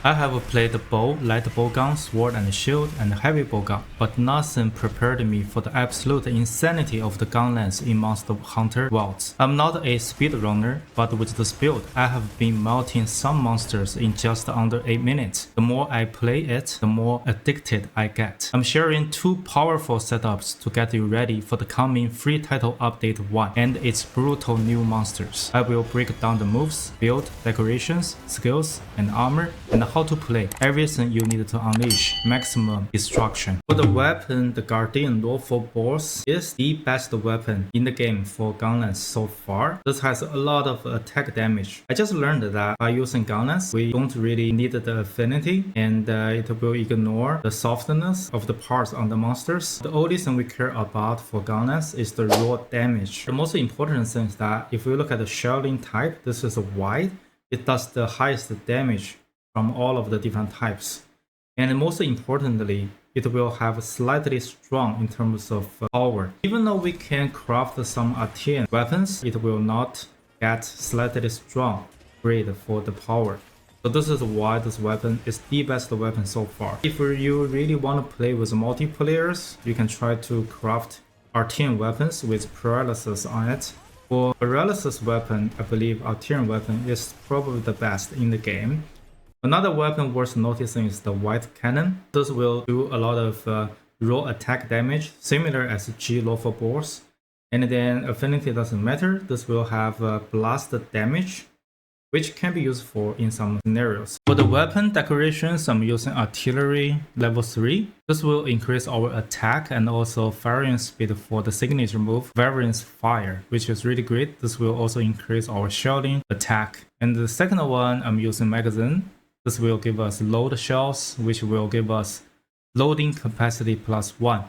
I have played bow, light bow gun, sword and shield, and heavy bow gun, but nothing prepared me for the absolute insanity of the gun lance in Monster Hunter Wilds. I'm not a speedrunner, but with this build, I have been melting some monsters in just under 8 minutes. The more I play it, the more addicted I get. I'm sharing 2 powerful setups to get you ready for the coming free title update 1 and its brutal new monsters. I will break down the moves, build, decorations, skills, and armor, and how to play everything you need to unleash maximum destruction. For the weapon, the Guardian Lawful Boss is the best weapon in the game for Gunlance so far. This has a lot of attack damage. I just learned that by using Gunlance, we don't really need the affinity, and it will ignore the softness of the parts on the monsters. The only thing we care about for Gunlance is the raw damage. The most important thing is that if we look at the shelling type, this is wide. It does the highest damage from all of the different types. And most importantly, it will have slightly strong in terms of power. Even though we can craft some arcane weapons, it will not get slightly strong grade for the power. So this is why this weapon is the best weapon so far. If you really want to play with multiplayers, you can try to craft arcane weapons with paralysis on it. For paralysis weapon, I believe arcane weapon is probably the best in the game. Another weapon worth noticing is the white cannon. This will do a lot of raw attack damage, similar as G Lawful Boss. And then affinity doesn't matter. This will have blast damage, which can be useful in some scenarios. For the weapon decorations, I'm using artillery level 3. This will increase our attack and also firing speed for the signature move, Variance Fire, which is really great. This will also increase our shelling attack. And the second one, I'm using magazine. This will give us load shells, which will give us loading capacity +1.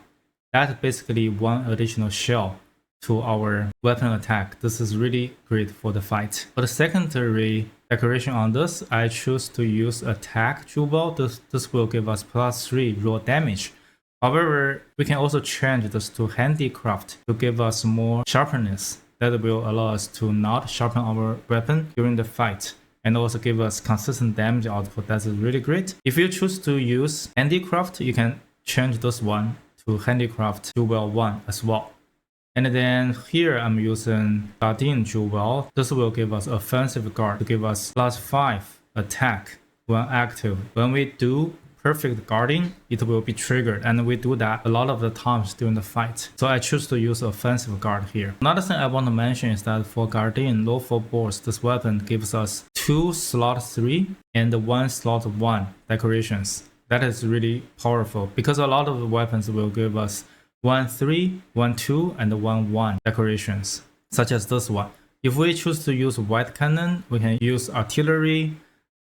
That's basically 1 additional shell to our weapon attack. This is really great for the fight. For the secondary decoration on this, I choose to use attack jewel. This will give us +3 raw damage. However, we can also change this to handicraft to give us more sharpness. That will allow us to not sharpen our weapon during the fight, and also give us consistent damage output. That's really great. If you choose to use handicraft, you can change this one to handicraft jewel 1 as well. And then here I'm using Guardian Jewel. This will give us offensive guard to give us +5 attack when active. When we do perfect guarding, it will be triggered, and we do that a lot of the times during the fight. So I choose to use offensive guard here. Another thing I want to mention is that for Guardian Lawful Boss, this weapon gives us 2 slot 3 and 1 slot 1 decorations. That is really powerful because a lot of the weapons will give us 1 3, 1 2, and 1 1 decorations, such as this one. If we choose to use white cannon, we can use artillery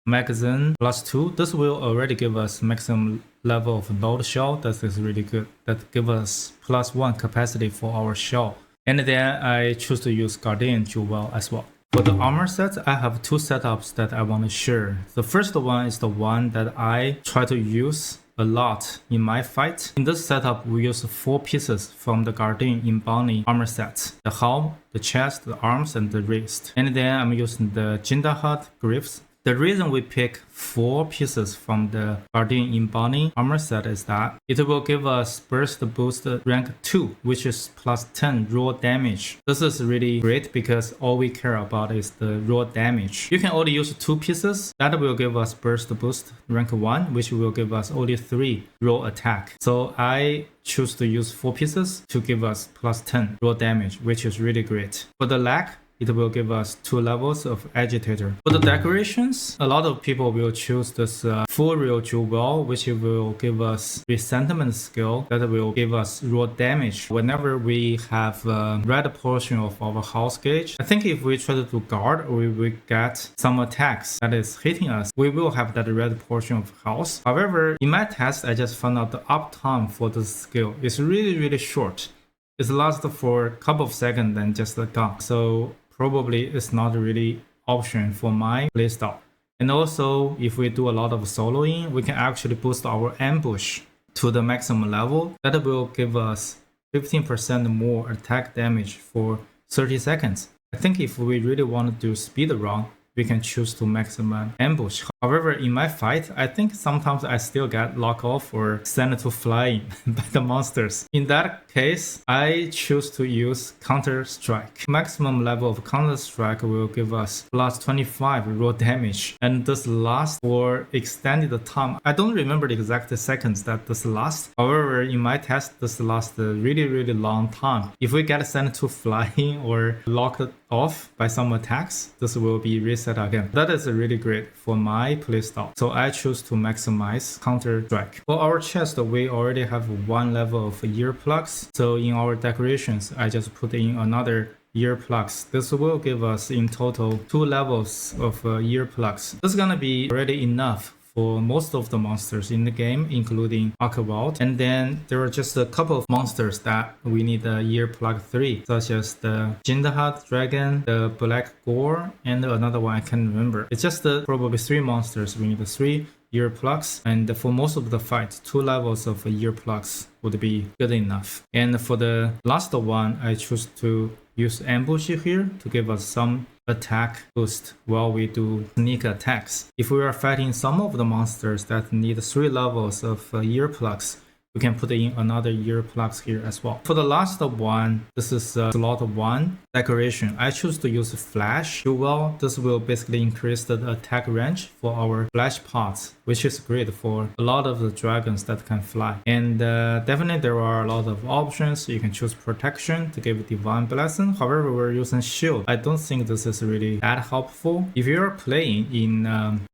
magazine +2. This will already give us maximum level of load shell. That is really good. That gives us +1 capacity for our shell. And then I choose to use Guardian Jewel as well. For the armor set, I have 2 setups that I want to share. The first one is the one that I try to use a lot in my fight. In this setup, we use 4 pieces from the Guardian Embony armor set: the helm, the chest, the arms, and the wrist. And then I'm using the Jindahat grips. The reason we pick 4 pieces from the Guardian Embony armor set is that it will give us burst boost rank 2, which is +10 raw damage. This is really great because all we care about is the raw damage. You can only use 2 pieces. That will give us burst boost rank 1, which will give us only 3 raw attack. So I choose to use 4 pieces to give us +10 raw damage, which is really great. For the lag, it will give us 2 levels of agitator. For the decorations, a lot of people will choose this full real jewel, which will give us resentment skill that will give us raw damage whenever we have a red portion of our house gauge. I think if we try to do guard, or we will get some attacks that is hitting us, we will have that red portion of house. However, in my test, I just found out the uptime for this skill is really short. It lasts for a couple of seconds and just gone. So probably it's not really option for my playstyle. And also, if we do a lot of soloing, we can actually boost our ambush to the maximum level. That will give us 15% more attack damage for 30 seconds. I think if we really want to do speed run, we can choose to maximum ambush. However, in my fight, I think sometimes I still get locked off or sent to flying by the monsters. In that case, I choose to use Counter Strike. Maximum level of Counter Strike will give us plus 25 raw damage, and this lasts for extended time. I don't remember the exact seconds that this lasts. However, in my test, this lasts a really long time. If we get sent to flying or locked off by some attacks, this will be reset again. That is really great for my playstyle. So I choose to maximize Counter Strike. For our chest, we already have one level of earplugs. So in our decorations, I just put in another earplugs. This will give us in total 2 levels of earplugs. This is gonna be already enough for most of the monsters in the game, including Archibald. And then there are just a couple of monsters that we need the earplug 3, such as the Jindahad Dragon, the Black Gore, and another one I can't remember. It's just probably 3 monsters. We need the 3 earplugs, and for most of the fight, 2 levels of earplugs would be good enough. And for the last one, I choose to use ambush here to give us some attack boost while we do sneak attacks. If we are fighting some of the monsters that need 3 levels of earplugs, we can put in another earplugs here as well. For the last one, this is slot 1 decoration. I choose to use flash. Well, this will basically increase the attack range for our flash pots, which is great for a lot of the dragons that can fly. And definitely there are a lot of options. You can choose protection to give divine blessing. However, we're using shield. I don't think this is really that helpful. If you're playing in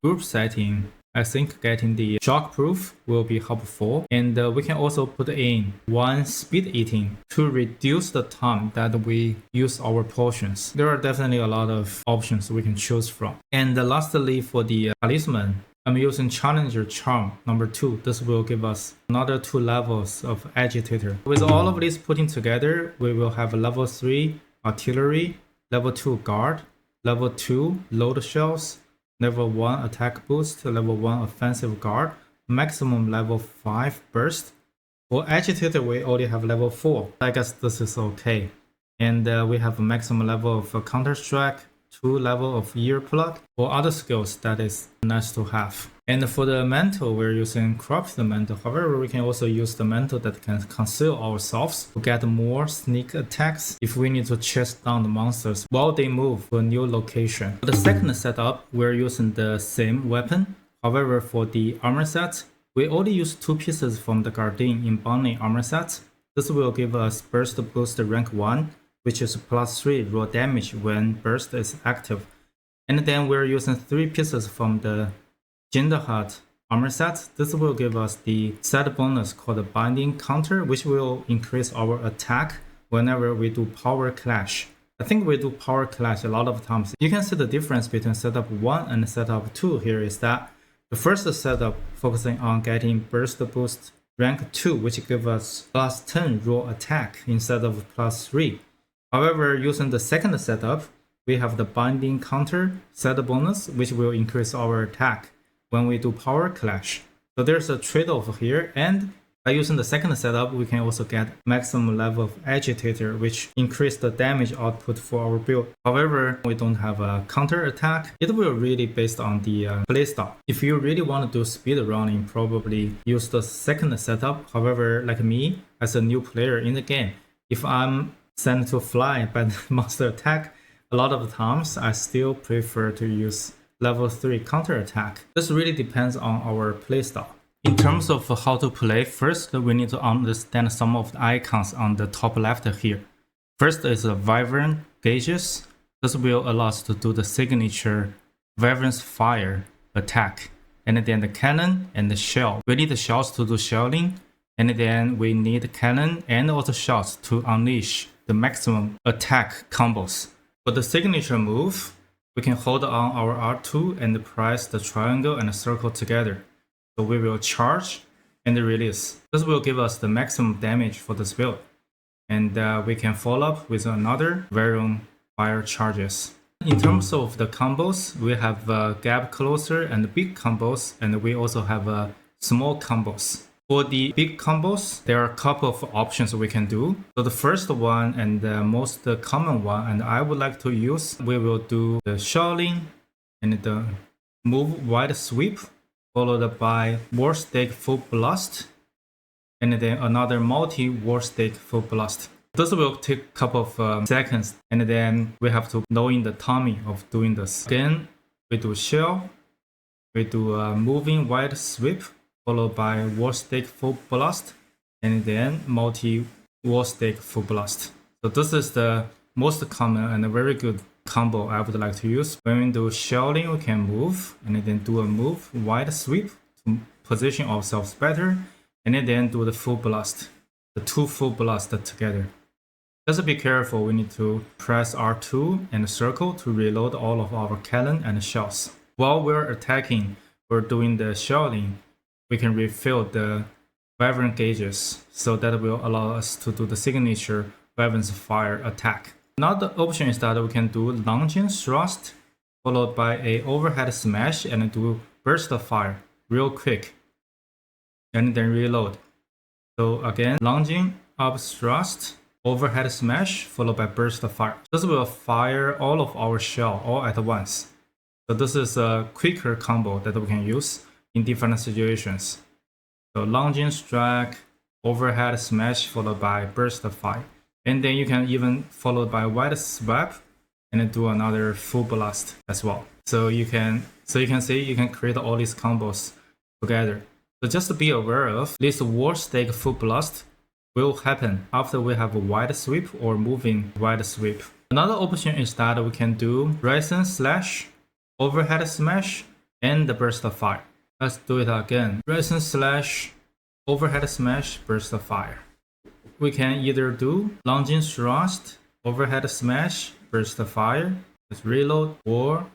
group setting, I think getting the shockproof will be helpful, and we can also put in 1 speed eating to reduce the time that we use our potions. There are definitely a lot of options we can choose from. And lastly, for the talisman, I'm using Challenger Charm number 2. This will give us another 2 levels of Agitator. With all of these putting together, we will have a level 3 Artillery, level 2 Guard, level 2 Load Shells, level 1 attack boost, level 1 offensive guard, maximum level 5 burst. For agitator, we already have level 4. I guess this is okay. And we have a maximum level of counter strike, 2 level of earplug. For other skills, that is nice to have. And for the mantle, we're using corrupted mantle. However, we can also use the mantle that can conceal ourselves to get more sneak attacks if we need to chase down the monsters while they move to a new location. For the second setup, we're using the same weapon. However, for the armor set, we only use 2 pieces from the Guardian in Bonnie armor set. This will give us burst boost rank 1, which is plus 3 raw damage when burst is active. And then we're using 3 pieces from the Jindahad armor set. This will give us the set bonus called Binding Counter, which will increase our attack whenever we do Power Clash. I think we do Power Clash a lot of times. You can see the difference between setup 1 and setup 2 here is that the first setup focusing on getting burst boost rank 2, which gives us plus 10 raw attack instead of plus 3. However, using the second setup, we have the Binding Counter set bonus, which will increase our attack when we do Power Clash. So there's a trade-off here, and by using the second setup, we can also get maximum level of Agitator, which increase the damage output for our build. However, we don't have a counter attack. It will really based on the playstyle. If you really want to do speed running, probably use the second setup. However, like me, as a new player in the game, if I'm sent to fly by the monster attack, a lot of times I still prefer to use level 3 counter attack. This really depends on our playstyle. In terms of how to play, first we need to understand some of the icons on the top left here. First is the Wyvern gauges. This will allow us to do the signature Wyvern's Fire attack. And then the cannon and the shell. We need the shells to do shelling. And then we need cannon and also shells to unleash the maximum attack combos. For the signature move, we can hold on our R2 and press the triangle and the circle together. So we will charge and release. This will give us the maximum damage for this build. And we can follow up with another Wyvern Fire charges. In terms of the combos, we have gap closer and big combos, and we also have small combos. For the big combos, there are a couple of options we can do. So the first one and the most common one, and I would like to use, we will do the Shaolin and move wide sweep, followed by war stake full blast, and then another multi war stake full blast. This will take a couple of seconds, and then we have to know in the timing of doing this. Again, we do shell, we do moving wide sweep, followed by war stake full blast, and then multi war stake full blast. So this is the most common and a very good combo I would like to use. When we do shelling, we can move, and then do a move wide sweep to position ourselves better, and then do the full blast, the two full blasts together. Just be careful, we need to press R2 and circle to reload all of our cannon and shells. While we're attacking or doing the shelling, we can refill the weapon gauges, so that will allow us to do the signature weapons fire attack. Another option is that we can do lunging thrust, followed by a overhead smash and do burst fire real quick, and then reload. So again, lunging up thrust, overhead smash, followed by burst fire. This will fire all of our shell all at once. So this is a quicker combo that we can use in different situations. So lunging strike, overhead smash, followed by burst fire. And then you can even follow by wide sweep and then do another full blast as well. So you can see you can create all these combos together. So just be aware of this war stake full blast will happen after we have a wide sweep or moving wide sweep. Another option is that we can do resin slash, overhead smash, and the burst of fire. Let's do it again. Resin slash, overhead smash, burst of fire. We can either do lunging thrust, overhead smash, burst of fire, let's reload, or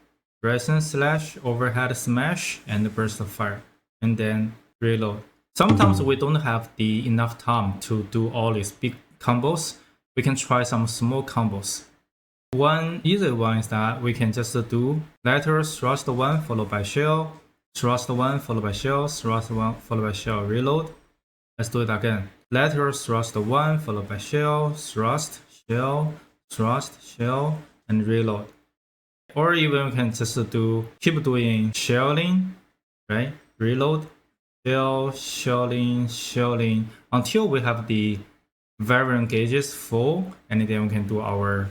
resin slash, overhead smash, and burst of fire, and then reload. Sometimes we don't have enough time to do all these big combos. We can try some small combos. One easy one is that we can just do lateral thrust 1 followed by shell, thrust 1 followed by shell, thrust 1 followed by shell, reload. Let's do it again. Lateral thrust 1 followed by shell, thrust, shell, and reload. Or even we can just keep doing shelling, right? Reload, shell, shelling until we have the variant gauges full, and then we can do our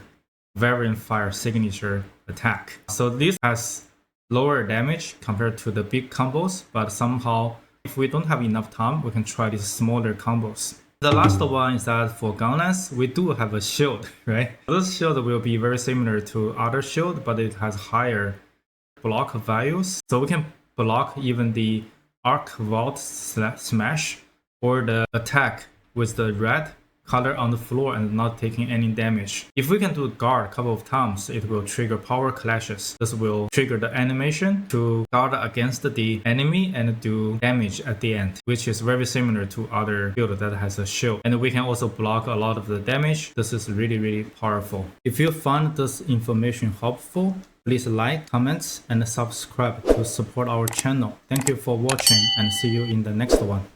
variant fire signature attack. So this has lower damage compared to the big combos, but somehow if we don't have enough time, we can try these smaller combos. The last one is that for Gunlance, we do have a shield, right? This shield will be very similar to other shield, but it has higher block values. So we can block even the arc vault smash or the attack with the red color on the floor and not taking any damage. If we can do guard a couple of times, it will trigger power clashes. This will trigger the animation to guard against the enemy and do damage at the end, which is very similar to other build that has a shield. And we can also block a lot of the damage. This is really powerful. If you found this information helpful, please like, comment, and subscribe to support our channel. Thank you for watching and see you in the next one.